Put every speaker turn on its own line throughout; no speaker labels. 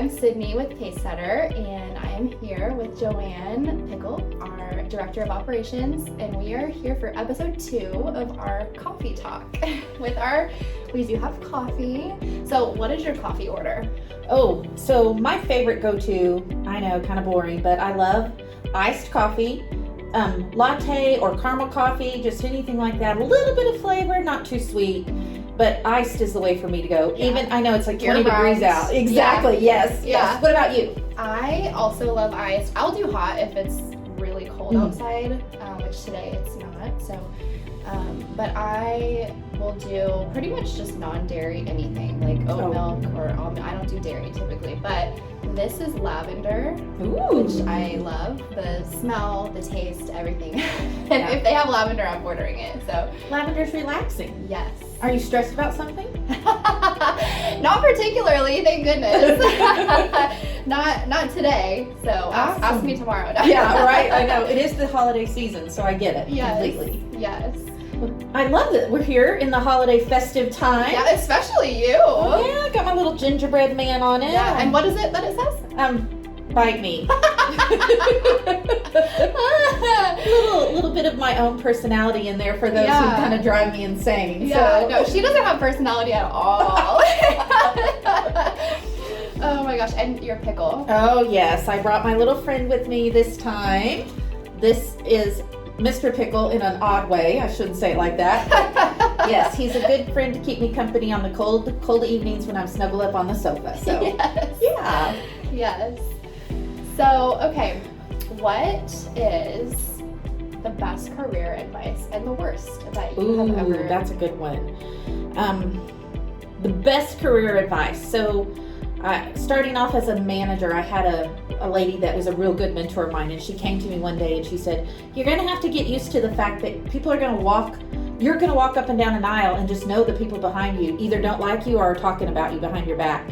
I'm Sydney with Pacesetter, and I am here with Joanne Pickle, our Director of Operations, and we are here for episode 2 of our coffee talk. We do have coffee. So what is your coffee order?
Oh, so my favorite go-to, I know, kind of boring, but I love iced coffee, latte or caramel coffee, just anything like that. A little bit of flavor, not too sweet. But iced is the way for me to go.
Yeah.
Even, I know it's like
You're
20 degrees
right.
out. Exactly, yes. What about you?
I also love iced. I'll do hot if it's really cold outside, which today it's not. So, but I will do pretty much just non-dairy anything, like oat milk or almond. I don't do dairy typically, but this is lavender, which I love. The smell, the taste, everything. And if they have lavender, I'm ordering it. So
Lavender's relaxing.
yes.
Are you stressed about something?
Not particularly, thank goodness. not today. So ask me tomorrow.
Yeah, right. I know. It is the holiday season, so I get it completely.
Yes.
I love it. We're here in the holiday festive time.
Yeah, especially you.
Oh, yeah, I got my little gingerbread man on it.
Yeah, and what is it that it says?
Bite me. little bit of my own personality in there for those who kind of drive me insane.
Yeah,
so.
no, she doesn't have personality at all. Oh my gosh, and your pickle.
Oh yes, I brought my little friend with me this time. This is Mr. Pickle in an odd way. I shouldn't say it like that. Yes, he's a good friend to keep me company on the cold evenings when I'm snuggled up on the sofa. So
yes.
Yeah.
Yes. So, okay, what is the best career advice and the worst that you have ever...
That's a good one. The best career advice. So, starting off as a manager, I had a lady that was a real good mentor of mine, and she came to me one day and she said, you're going to have to get used to the fact that you're going to walk up and down an aisle and just know the people behind you either don't like you or are talking about you behind your back.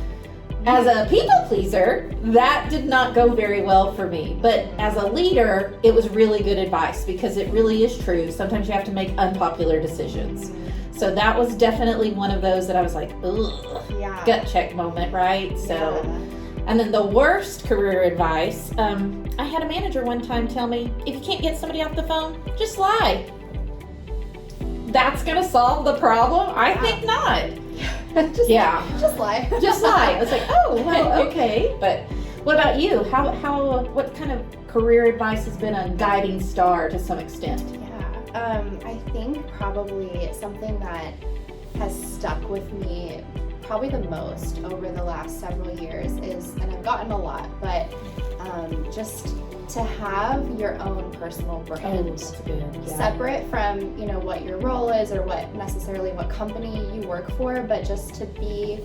As a people pleaser, that did not go very well for me. But as a leader, it was really good advice because it really is true. Sometimes you have to make unpopular decisions. So that was definitely one of those that I was like, ugh, gut check moment, right? So, and then the worst career advice, I had a manager one time tell me, if you can't get somebody off the phone, just lie. That's going to solve the problem? I think not.
Just lie.
Just lie. I was like, oh, well, okay. But what about you? What kind of career advice has been a guiding star to some extent?
Yeah, I think probably something that has stuck with me probably the most over the last several years is, and I've gotten a lot, but just to have your own personal brand.
Oh, that's good. Yeah.
Separate from, what your role is or what company you work for, but just to be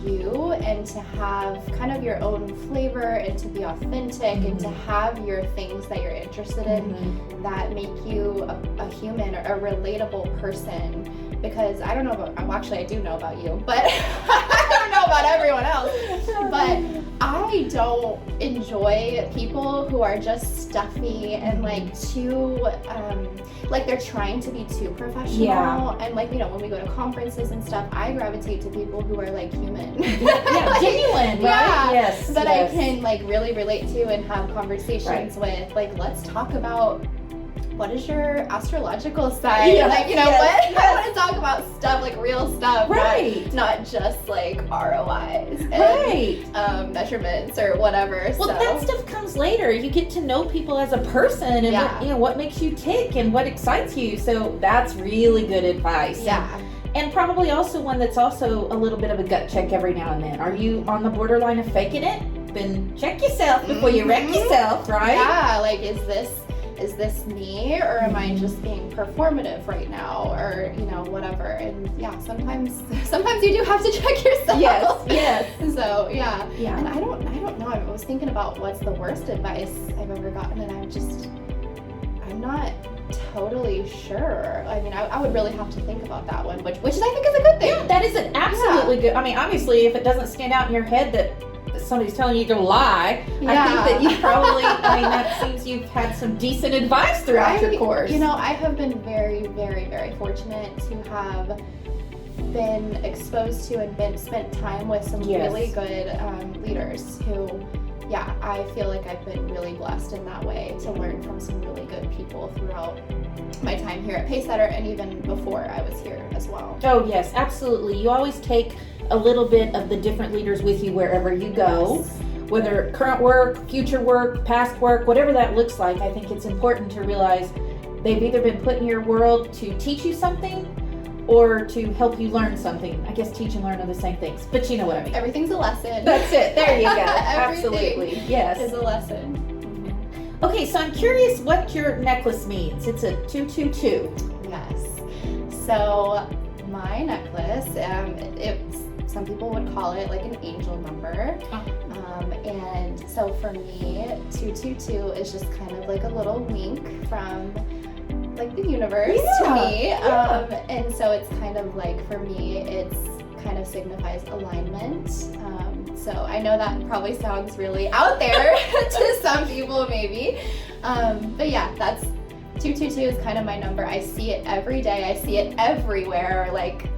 you and to have kind of your own flavor and to be authentic and to have your things that you're interested in that make you a human or a relatable person. Because I don't know about, well, actually I do know about you, but I don't know about everyone else. But I don't enjoy people who are just stuffy and too, they're trying to be too professional. Yeah. And when we go to conferences and stuff, I gravitate to people who are human.
Yeah, genuine, right?
Yeah,
yes.
That I can really relate to and have conversations with. Let's talk about, what is your astrological sign?
Yeah,
I want to talk about stuff, real stuff,
right?
Not just ROIs and measurements or whatever.
Well, that stuff comes later. You get to know people as a person and what makes you tick and what excites you. So that's really good advice.
Yeah.
And probably also one that's also a little bit of a gut check every now and then. Are you on the borderline of faking it? Then check yourself before you wreck yourself, right?
Yeah, is this me, or am I just being performative right now, or whatever? And sometimes you do have to check yourself.
Yes.
So yeah. And I don't know. I was thinking about what's the worst advice I've ever gotten, and I'm not totally sure. I mean, I would really have to think about that one, which I think is a good thing.
Yeah, that is an absolutely good. I mean, obviously, if it doesn't stand out in your head that somebody's telling you to lie, I think that you probably, that seems you've had some decent advice throughout your course.
I have been very, very, very fortunate to have been exposed to and spent time with some
Yes.
really good leaders who, yeah, I feel like I've been really blessed in that way to learn from some really good people throughout my time here at Pacesetter and even before I was here as well.
Oh yes, absolutely. You always take a little bit of the different leaders with you wherever you go.
Yes.
Whether current work, future work, past work, whatever that looks like, I think it's important to realize they've either been put in your world to teach you something or to help you learn something. I guess teach and learn are the same things, but you know what I mean.
Everything's a lesson.
That's it. There you go.
Everything
Absolutely. Yes.
is a lesson.
Okay, so I'm curious what your necklace means. It's a 222.
Yes. So my necklace, some people would call it like an angel number. And so for me, 222 is just kind of like a little wink from like the universe to me. And so it's kind of like, for me, it's kind of signifies alignment. So I know that probably sounds really out there to some people maybe. But yeah, that's 222 is kind of my number. I see it every day. I see it everywhere, like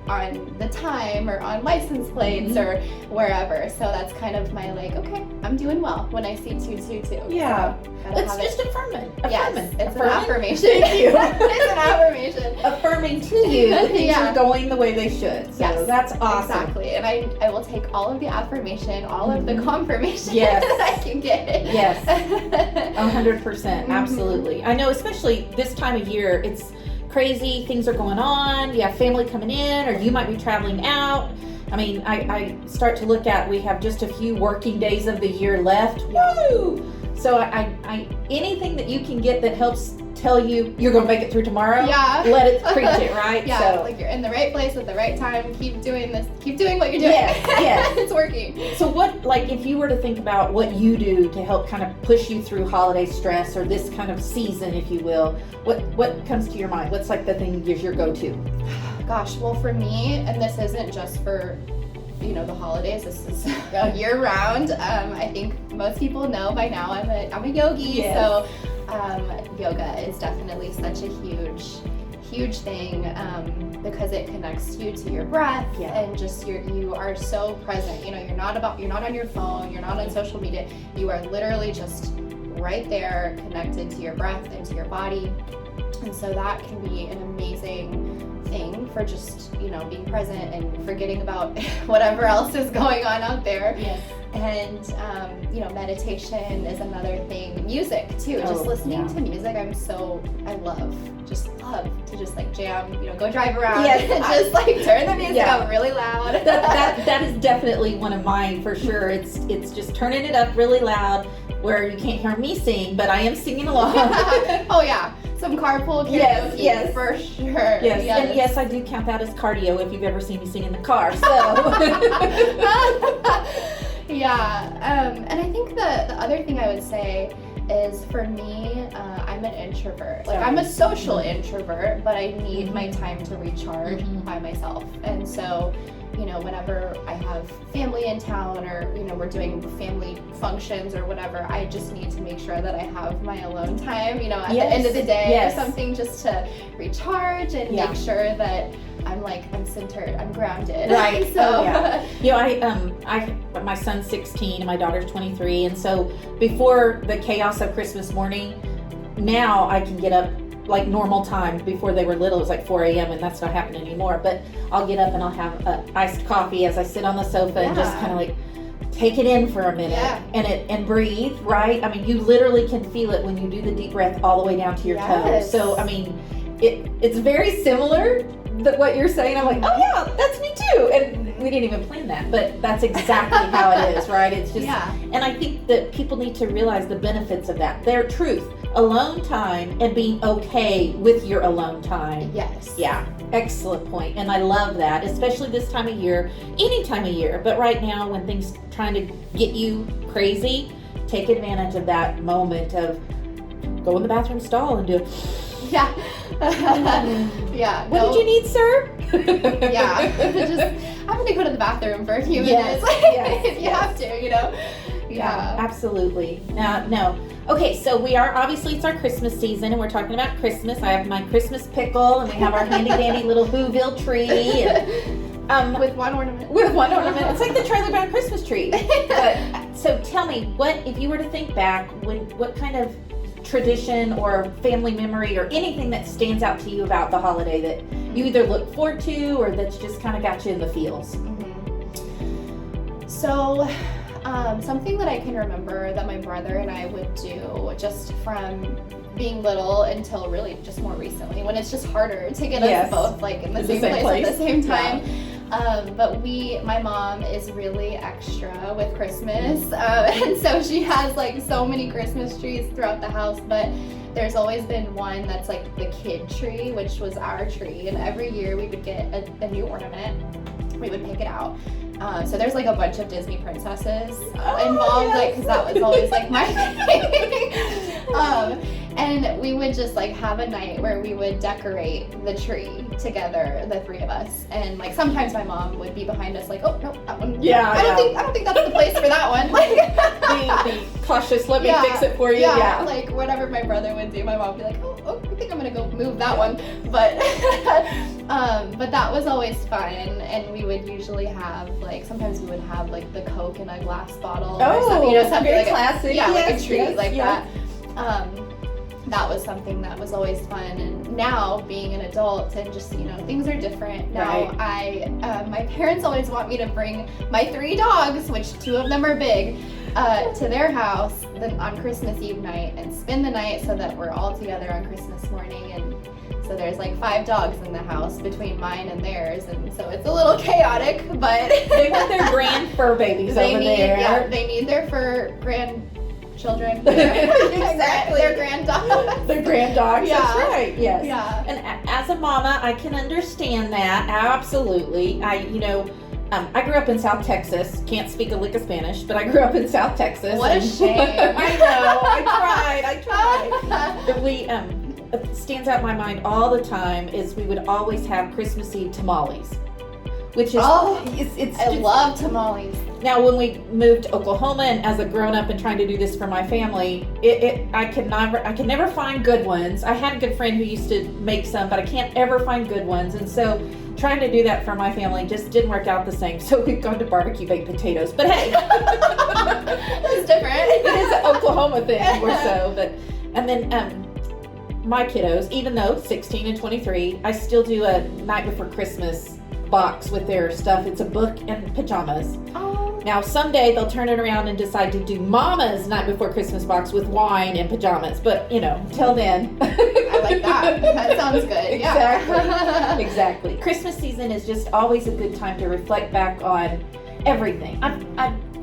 on the time or on license plates or wherever. So that's kind of my like, okay, I'm doing well when I see 222.
Yeah.
So
It's just affirming.
Yes, it's an
Affirming?
affirmation.
Thank you.
It's an affirmation.
Affirming to you that things
Yeah.
are going the way they should. So
Yes,
that's awesome.
Exactly. And I will take all of the affirmation, all of the confirmation
Yes.
that I can get.
Yes. 100%. Absolutely. I know, especially this time of year, it's crazy. Things are going on. You have family coming in, or you might be traveling out. I mean, I start to look at, we have just a few working days of the year left. Woo! So I anything that you can get that helps tell you you're going to make it through tomorrow,
Yeah.
let it preach it, right?
Yeah,
So,
like you're in the right place at the right time. Keep doing this. Keep doing what you're doing.
Yes, yes.
It's working.
so what, like, if you were to think about what you do to help kind of push you through holiday stress or this kind of season, if you will, what comes to your mind? What's like the thing is your go-to?
Gosh, well, for me, and this isn't just for, the holidays, this is year round. I think most people know by now I'm a yogi,
Yes.
so yoga is definitely such a huge thing because it connects you to your breath and just you are so present. You're not on your phone, you're not on social media. You are literally just right there, connected to your breath and to your body, and so that can be an amazing thing for just being present and forgetting about whatever else is going on out there.
Yes.
And meditation is another thing. Music too. Just listening to music. I love to just like jam. Go drive around.
Yes.
And just like turn the music
Yeah.
up really loud.
that is definitely one of mine for sure. It's just turning it up really loud where you can't hear me sing, but I am singing along.
Oh yeah, some carpool karaoke.
Yes.
For sure.
Yes, and yes, I do count that as cardio if you've ever seen me sing in the car. So
Yeah, and I think the other thing I would say is, for me, I'm an introvert. Like, I'm a social introvert, but I need my time to recharge by myself. And so, whenever I have family in town or, we're doing family functions or whatever, I just need to make sure that I have my alone time, at the end of the day or something, just to recharge and make sure that I'm centered, I'm grounded.
Right.
So,
my son's 16 and my daughter's 23, and so before the chaos of Christmas morning, now I can get up like normal time. Before they were little, it was like 4 a.m. and that's not happening anymore. But I'll get up and I'll have iced coffee as I sit on the sofa and just kind of like take it in for a minute and breathe. Right? I mean, you literally can feel it when you do the deep breath all the way down to your toes. So I mean, it's very similar that what you're saying. I'm like, oh yeah, that's me too. And we didn't even plan that, but that's exactly how it is, right? It's just, and I think that people need to realize the benefits of that. Their truth, alone time, and being okay with your alone time.
Yes.
Yeah, excellent point. And I love that, especially this time of year, any time of year. But right now, when things trying to get you crazy, take advantage of that moment of go in the bathroom stall and do
Yeah. Yeah.
What did you need, sir?
Yeah. Just, I'm going to go to the bathroom for a few minutes.
Yes,
If you have to, Yeah.
Absolutely. No. Okay, so we are, obviously it's our Christmas season and we're talking about Christmas. I have my Christmas pickle and we have our handy dandy little Whoville tree. And,
with one ornament.
with one ornament. It's like the Charlie Brown Christmas tree. But, so tell me, if you were to think back, what kind of tradition or family memory or anything that stands out to you about the holiday that you either look forward to or that's just kind of got you in the feels?
So, something that I can remember that my brother and I would do just from being little until really just more recently, when it's just harder to get us both like in the same place at the same time. But my mom is really extra with Christmas, and so she has like so many Christmas trees throughout the house, but there's always been one that's like the kid tree, which was our tree, and every year we would get a new ornament. We would pick it out. So there's like a bunch of Disney princesses involved, like, because that was always like my thing. And we would just like have a night where we would decorate the tree together, the three of us. And like sometimes my mom would be behind us, like, oh no, that one. I don't think that's the place for that one. Like
be cautious. Let me fix it for you. Yeah.
Like whatever my brother would do, my mom would be like, oh, I think I'm gonna go move that one. But that was always fun, and we would usually have like sometimes we would have like the Coke in a glass bottle. Or something, something
very
like
classic.
like a treat that. That was something that was always fun, and now being an adult and just things are different now. My parents always want me to bring my 3 dogs, which 2 of them are big, to their house on Christmas Eve night and spend the night so that we're all together on Christmas morning. And so there's like 5 dogs in the house between mine and theirs, and so it's a little chaotic, but
they want their grand fur babies over there.
Yeah, they need their fur grandchildren.
Exactly.
Their grand dogs.
Their grand dogs.
Yeah.
That's right. Yes.
Yeah.
And as a mama, I can understand that. Absolutely. I grew up in South Texas. Can't speak a lick of Spanish, but I grew up in South Texas.
What a shame.
I know. I tried. But it stands out in my mind all the time is we would always have Christmas Eve tamales, which is
I love tamales.
Now, when we moved to Oklahoma, and as a grown-up and trying to do this for my family, I could never find good ones. I had a good friend who used to make some, but I can't ever find good ones, and so trying to do that for my family just didn't work out the same. So we've gone to barbecue baked potatoes. But hey,
it's different.
It is an Oklahoma thing more so. And then my kiddos, even though 16 and 23, I still do a night before Christmas box with their stuff. It's a book and pajamas. Now, someday they'll turn it around and decide to do Mama's night before Christmas box with wine and pajamas. But, until then.
I like that. That sounds good.
Exactly. Exactly. Christmas season is just always a good time to reflect back on everything.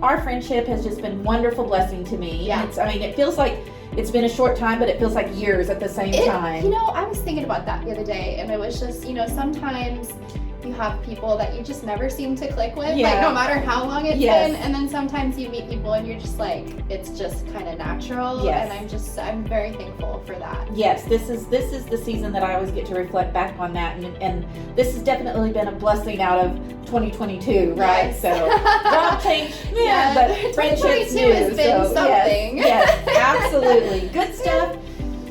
Our friendship has just been wonderful blessing to me.
Yeah.
It feels like it's been a short time, but it feels like years at the same time.
I was thinking about that the other day, and it was just, sometimes you have people that you just never seem to click with, like no matter how long it's been, and then sometimes you meet people and you're just like, it's just kind of natural, and I'm very thankful for that.
Yes, this is the season that I always get to reflect back on that, and this has definitely been a blessing out of 2022, right?
Yes.
So, job change, but friendships new,
has been something.
Yes, absolutely. Good stuff.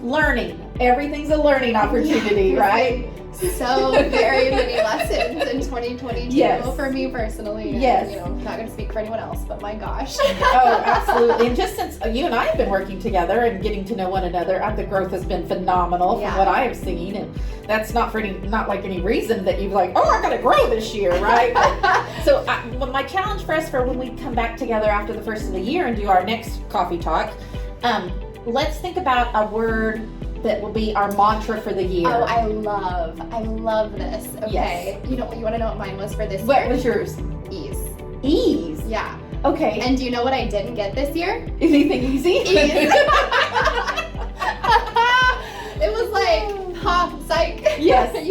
Learning. Everything's a learning opportunity, right?
So very many lessons in 2022 for me personally. And, I'm not going to speak for anyone else, but my gosh.
Oh, absolutely. And just since you and I have been working together and getting to know one another, the growth has been phenomenal from what I have seen. And that's not like any reason that you've like, I got to grow this year, right? So my challenge for us for when we come back together after the first of the year and do our next coffee talk, let's think about a word that will be our mantra for the year.
Oh, I love this. Okay.
Yes.
You want to know what mine was for this year?
What was yours?
Ease.
Ease?
Yeah.
Okay.
And do you know what I didn't get this year?
Anything easy?
Ease. It was like, psych.
Yes.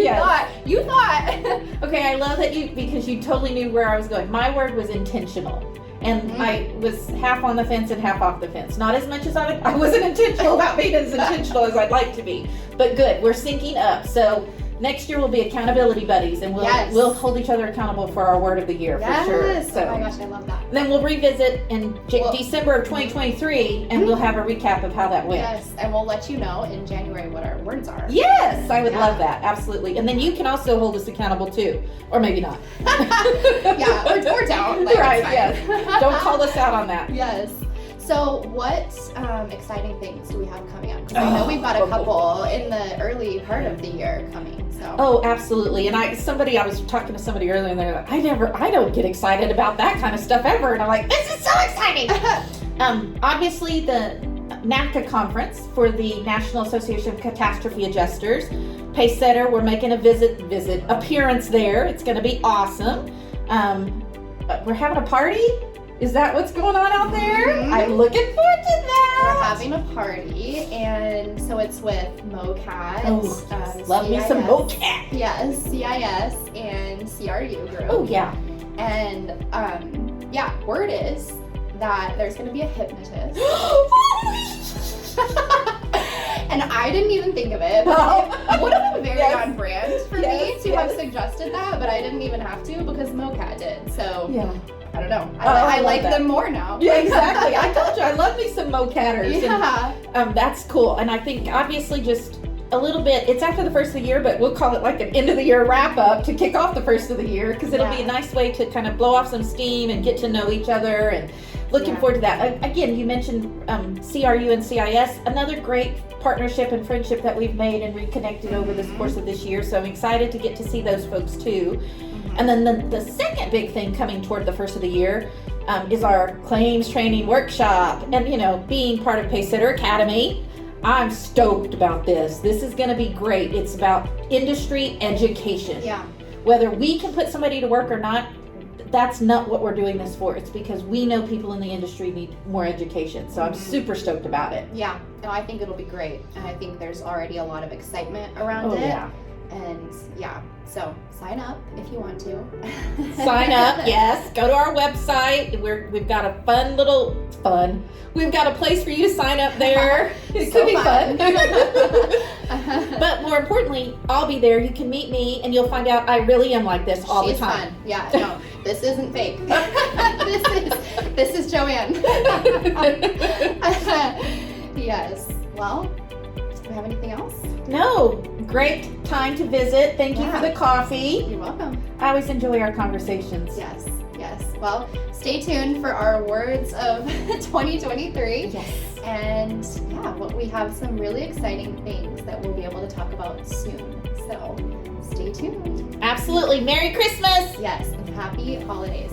You thought.
Okay, I love that because you totally knew where I was going. My word was intentional. And I was half on the fence and half off the fence. Not as much as I wasn't intentional about being as intentional as I'd like to be. But good, we're syncing up. So next year will be accountability buddies, and we'll hold each other accountable for our word of the year for sure. So,
oh my gosh, I love that.
Then we'll revisit in December of 2023, and we'll have a recap of how that went.
Yes, and we'll let you know in January what our words are.
Yes, I would love that. Absolutely. And then you can also hold us accountable too, or maybe not.
Yeah, or don't. Like,
right. Yes. Don't call us out on that.
Yes. So what exciting things do we have coming up? Because I know we've got a couple in the early part of the year coming. So.
Oh, absolutely. And I was talking to somebody earlier, and they're like, I don't get excited about that kind of stuff ever. And I'm like, this is so exciting. Obviously, the NACA conference for the National Association of Catastrophe Adjusters. Pacesetter, we're making a visit appearance there. It's going to be awesome. We're having a party. Is that what's going on out there?
Mm-hmm.
I'm looking forward to that.
We're having a party, and so it's with MoCat.
Love
CIS,
me some MoCat.
Yes, CIS and CRU group.
Oh, yeah.
And word is that there's going to be a hypnotist. And I didn't even think of it. But it would have been very on brand for me to have suggested that, but I didn't even have to because MoCat did. So
yeah.
I don't know. I like them more now.
Yeah, exactly. I told you I love me some MoCatters.
Yeah.
And, that's cool. And I think obviously just a little bit, it's after the first of the year, but we'll call it like an end of the year wrap up to kick off the first of the year, because it'll be a nice way to kind of blow off some steam and get to know each other, and looking forward to that. Again, you mentioned CRU and CIS, another great partnership and friendship that we've made and reconnected over the course of this year. So I'm excited to get to see those folks too. And then the second big thing coming toward the first of the year is our claims training workshop. And, being part of Pacesetter Academy, I'm stoked about this. This is going to be great. It's about industry education.
Yeah.
Whether we can put somebody to work or not, that's not what we're doing this for. It's because we know people in the industry need more education. So I'm super stoked about it.
Yeah. No, I think it'll be great. And I think there's already a lot of excitement around it.
Yeah.
And so sign up if you want to.
Sign up, yes. Go to our website. We've got a fun. We've got a place for you to sign up there. It could be fun. But more importantly, I'll be there. You can meet me, and you'll find out I really am like this all the time.
Fun. Yeah, no, this isn't fake. this is Joanne. Yes. Well, do we have anything else?
No. Great time to visit. Thank you for the coffee.
You're welcome.
I always enjoy our conversations.
Yes. Well, stay tuned for our words of 2023.
Yes.
And we have some really exciting things that we'll be able to talk about soon. So stay tuned.
Absolutely. Merry Christmas.
Yes, and happy holidays.